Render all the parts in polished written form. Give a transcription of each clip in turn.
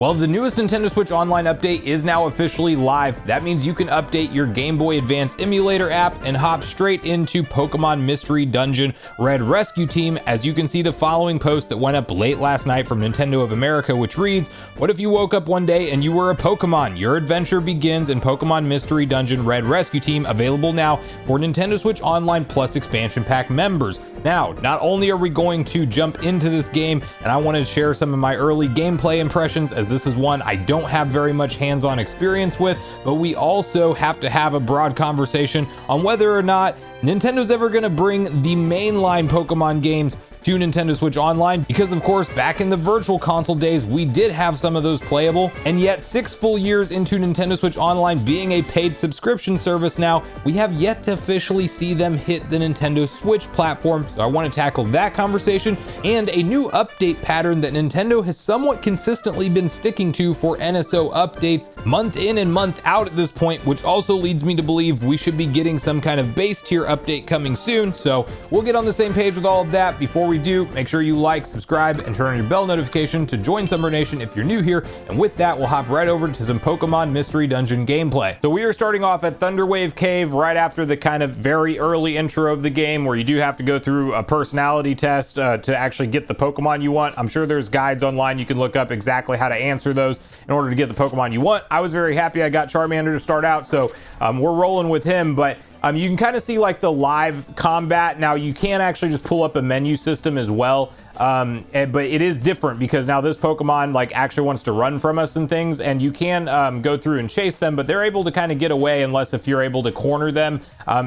Well, the newest Nintendo Switch Online update is now officially live. That means you can update your Game Boy Advance emulator app and hop straight into Pokemon Mystery Dungeon Red Rescue Team, as you can see the following post that went up late last night from Nintendo of America, which reads, "What if you woke up one day and you were a Pokemon? Your adventure begins in Pokemon Mystery Dungeon Red Rescue Team, available now for Nintendo Switch Online Plus Expansion Pack members." Now, not only are we going to jump into this game, and I want to share some of my early gameplay impressions, as this is one I don't have very much hands-on experience with, but we also have to have a broad conversation on whether or not Nintendo's ever going to bring the mainline Pokemon games to Nintendo Switch Online, because of course back in the virtual console days we did have some of those playable, and yet 6 full years into Nintendo Switch Online being a paid subscription service now, we have yet to officially see them hit the Nintendo Switch platform. So I want to tackle that conversation and a new update pattern that Nintendo has somewhat consistently been sticking to for NSO updates month in and month out at this point, which also leads me to believe we should be getting some kind of base tier update coming soon. So we'll get on the same page with all of that. Before we do, make sure you like, subscribe, and turn on your bell notification to join Sunbro Nation if you're new here. And with that, we'll hop right over to some Pokemon Mystery Dungeon gameplay. So we are starting off at Thunderwave Cave right after the kind of very early intro of the game, where you do have to go through a personality test to actually get the Pokemon you want. I'm sure there's guides online you can look up exactly how to answer those in order to get the Pokemon you want. I was very happy I got Charmander to start out, so we're rolling with him. But you can kind of see like the live combat. Now you can actually just pull up a menu system as well, but it is different because now this Pokemon like actually wants to run from us and things, and you can go through and chase them, but they're able to kind of get away unless if you're able to corner them.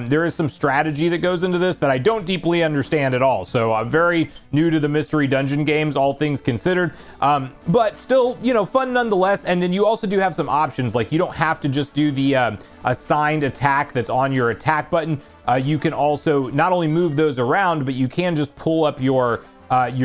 There is some strategy that goes into this that I don't deeply understand at all, so I'm very new to the Mystery Dungeon games, all things considered, but still, you know, fun nonetheless. And then you also do have some options, like you don't have to just do the assigned attack that's on your attack button. You can also not only move those around, but you can just pull up your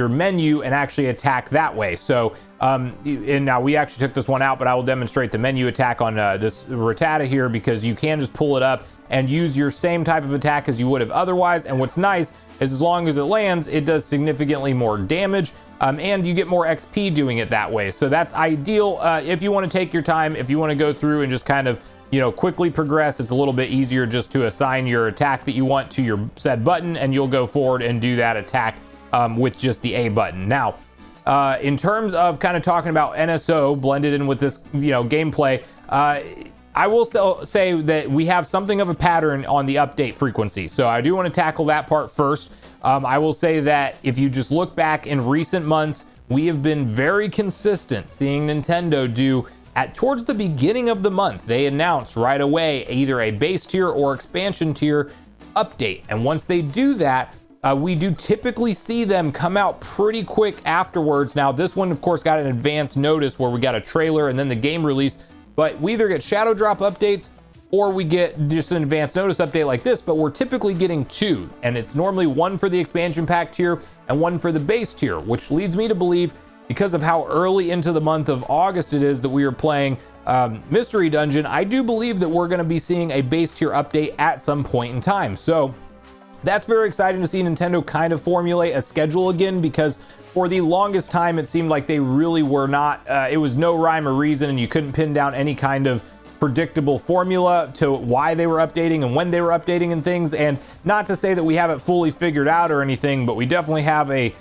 menu and actually attack that way. So and now we actually took this one out, but I will demonstrate the menu attack on this Rattata here, because you can just pull it up and use your same type of attack as you would have otherwise. And what's nice is as long as it lands, it does significantly more damage, and you get more XP doing it that way. So that's ideal if you want to take your time, if you want to go through and just kind of, you know, quickly progress. It's a little bit easier just to assign your attack that you want to your said button, and you'll go forward and do that attack with just the A button. Now, in terms of kind of talking about NSO blended in with this, you know, gameplay, I will say that we have something of a pattern on the update frequency. So I do want to tackle that part first. I will say that if you just look back in recent months, we have been very consistent seeing Nintendo do towards the beginning of the month, they announce right away either a base tier or expansion tier update. And once they do that, we do typically see them come out pretty quick afterwards. Now, this one, of course, got an advance notice where we got a trailer and then the game release, but we either get shadow drop updates or we get just an advance notice update like this, but we're typically getting 2, and it's normally one for the expansion pack tier and one for the base tier, which leads me to believe, because of how early into the month of August it is that we are playing Mystery Dungeon, I do believe that we're going to be seeing a base tier update at some point in time. So that's very exciting to see Nintendo kind of formulate a schedule again, because for the longest time it seemed like they really were not, it was no rhyme or reason, and you couldn't pin down any kind of predictable formula to why they were updating and when they were updating and things. And not to say that we have it fully figured out or anything, but we definitely have a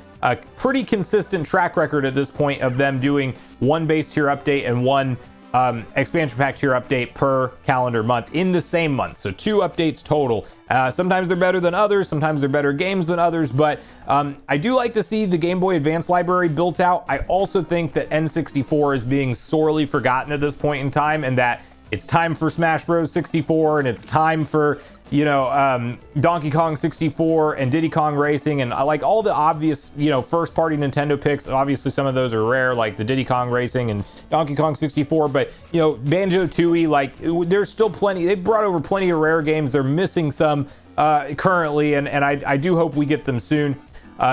pretty consistent track record at this point of them doing one base tier update and one expansion pack tier update per calendar month in the same month. So 2 updates total. Sometimes they're better than others, sometimes they're better games than others, but I do like to see the Game Boy Advance library built out. I also think that N64 is being sorely forgotten at this point in time, and that it's time for Smash Bros 64, and it's time for, you know, Donkey Kong 64 and Diddy Kong Racing, and like all the obvious, you know, first party Nintendo picks. Obviously some of those are rare, like the Diddy Kong Racing and Donkey Kong 64, but you know, Banjo-Tooie, like there's still plenty. They brought over plenty of rare games. They're missing some currently, and I do hope we get them soon.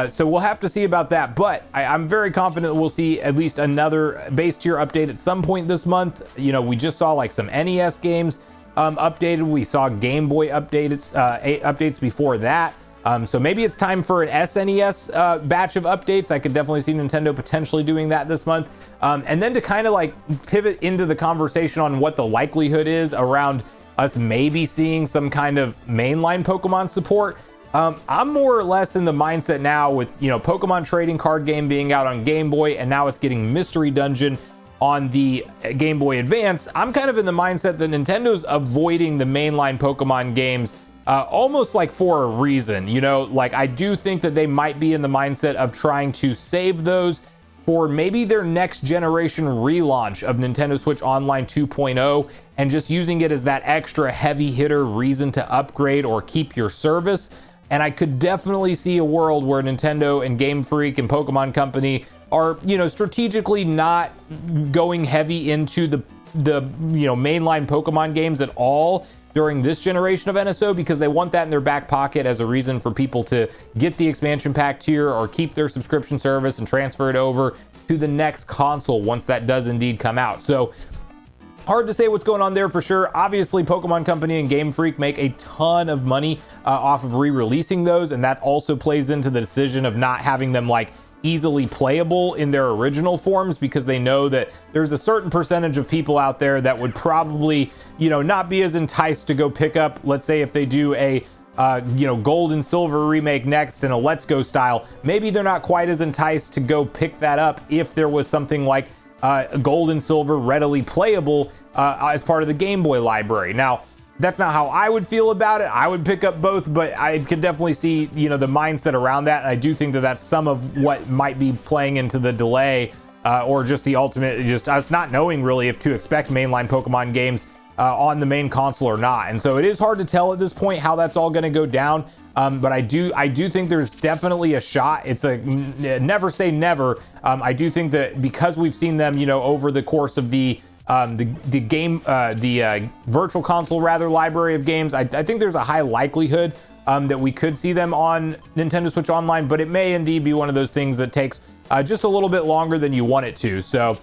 So we'll have to see about that, but I'm very confident we'll see at least another base tier update at some point this month. You know, we just saw like some NES games updated. We saw Game Boy updates before that. So maybe it's time for an SNES batch of updates. I could definitely see Nintendo potentially doing that this month. And then to kind of like pivot into the conversation on what the likelihood is around us maybe seeing some kind of mainline Pokemon support. I'm more or less in the mindset now with, Pokemon trading card game being out on Game Boy, and now it's getting Mystery Dungeon on the Game Boy Advance. I'm kind of in the mindset that Nintendo's avoiding the mainline Pokemon games almost like for a reason. Like I do think that they might be in the mindset of trying to save those for maybe their next generation relaunch of Nintendo Switch Online 2.0 and just using it as that extra heavy hitter reason to upgrade or keep your service. And I could definitely see a world where Nintendo and Game Freak and Pokemon Company are, strategically not going heavy into the mainline Pokemon games at all during this generation of NSO, because they want that in their back pocket as a reason for people to get the expansion pack tier or keep their subscription service and transfer it over to the next console once that does indeed come out. So hard to say what's going on there for sure. Obviously, Pokemon Company and Game Freak make a ton of money off of re-releasing those, and that also plays into the decision of not having them like easily playable in their original forms, because they know that there's a certain percentage of people out there that would probably, not be as enticed to go pick up, let's say if they do a gold and silver remake next in a Let's Go style, maybe they're not quite as enticed to go pick that up if there was something like gold and silver readily playable as part of the Game Boy library. Now, that's not how I would feel about it. I would pick up both, but I could definitely see, the mindset around that. And I do think that that's some of what might be playing into the delay or just the ultimate, just us not knowing really if to expect mainline Pokemon games on the main console or not. And so it is hard to tell at this point how that's all going to go down. But I do think there's definitely a shot. It's a never say never. I do think that because we've seen them, over the course of the virtual console library of games, I think there's a high likelihood that we could see them on Nintendo Switch Online, but it may indeed be one of those things that takes just a little bit longer than you want it to. So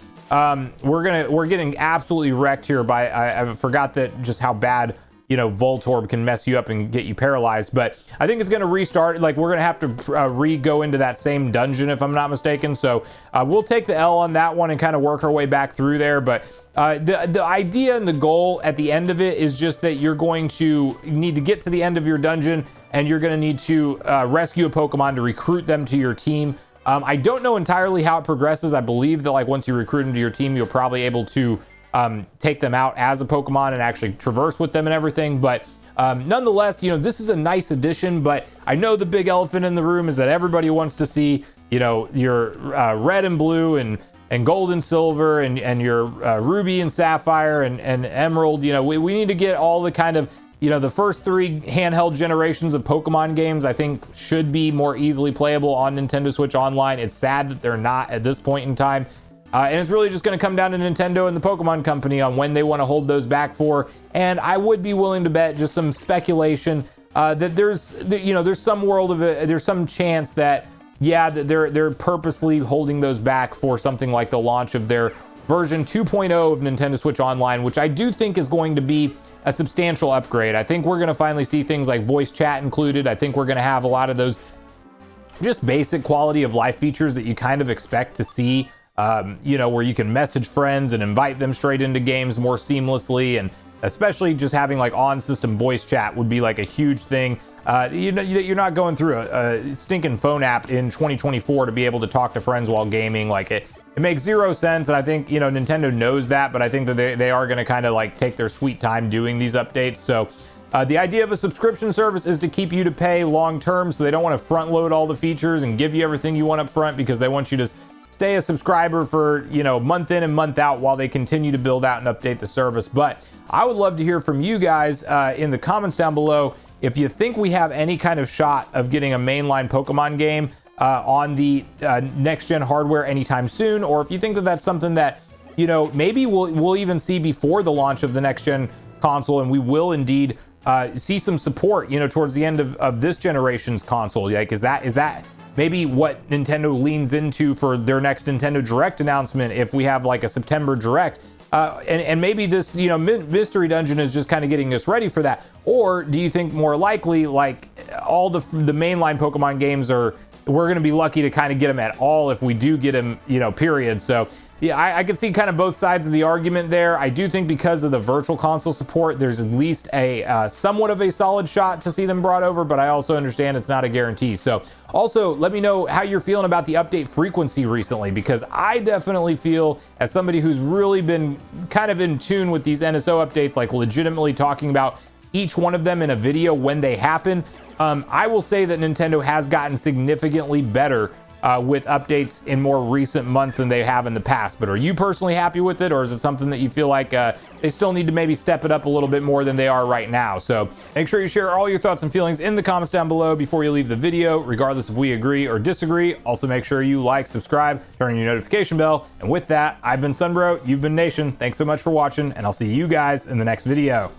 we're getting absolutely wrecked here by I forgot that just how bad Voltorb can mess you up and get you paralyzed, but I think it's going to restart. Like we're going to have to go into that same dungeon if I'm not mistaken. So we'll take the L on that one and kind of work our way back through there. But the idea and the goal at the end of it is just that you're going to need to get to the end of your dungeon and you're going to need to rescue a Pokemon to recruit them to your team. I don't know entirely how it progresses. I believe that like once you recruit them to your team, you're probably able to take them out as a Pokemon and actually traverse with them and everything. But nonetheless, this is a nice addition, but I know the big elephant in the room is that everybody wants to see, your red and blue and gold and silver and your ruby and sapphire and emerald. We need to get all the kind of, the first 3 handheld generations of Pokemon games, I think should be more easily playable on Nintendo Switch Online. It's sad that they're not at this point in time. And it's really just going to come down to Nintendo and the Pokemon Company on when they want to hold those back for. And I would be willing to bet just some speculation that there's some world of it. There's some chance that, that they're purposely holding those back for something like the launch of their version 2.0 of Nintendo Switch Online, which I do think is going to be a substantial upgrade. I think we're going to finally see things like voice chat included. I think we're going to have a lot of those just basic quality of life features that you kind of expect to see. Where you can message friends and invite them straight into games more seamlessly, and especially just having like on-system voice chat would be like a huge thing. You're not going through a stinking phone app in 2024 to be able to talk to friends while gaming. Like it makes zero sense, and I think Nintendo knows that, but I think that they are going to kind of like take their sweet time doing these updates. So the idea of a subscription service is to keep you to pay long term, so they don't want to front load all the features and give you everything you want up front, because they want you to stay a subscriber for month in and month out while they continue to build out and update the service. But I would love to hear from you guys in the comments down below if you think we have any kind of shot of getting a mainline Pokemon game on the next gen hardware anytime soon, or if you think that that's something that maybe we'll even see before the launch of the next gen console, and we will indeed see some support towards the end of this generation's console. Like is that maybe what Nintendo leans into for their next Nintendo Direct announcement, if we have like a September Direct, and maybe this, you know, mystery dungeon is just kind of getting us ready for that? Or do you think more likely, like, all the mainline Pokemon games are, we're going to be lucky to kind of get them at all if we do get them, you know, period? So yeah, I can see kind of both sides of the argument there. I do think because of the virtual console support, there's at least a somewhat of a solid shot to see them brought over, but I also understand it's not a guarantee. So also let me know how you're feeling about the update frequency recently, because I definitely feel, as somebody who's really been kind of in tune with these NSO updates, like legitimately talking about each one of them in a video when they happen, I will say that Nintendo has gotten significantly better with updates in more recent months than they have in the past. But are you personally happy with it, or is it something that you feel like they still need to maybe step it up a little bit more than they are right now? So make sure you share all your thoughts and feelings in the comments down below before you leave the video, regardless if we agree or disagree. Also make sure you like, subscribe, turn on your notification bell. And with that, I've been Sunbro, you've been Nation. Thanks so much for watching, and I'll see you guys in the next video.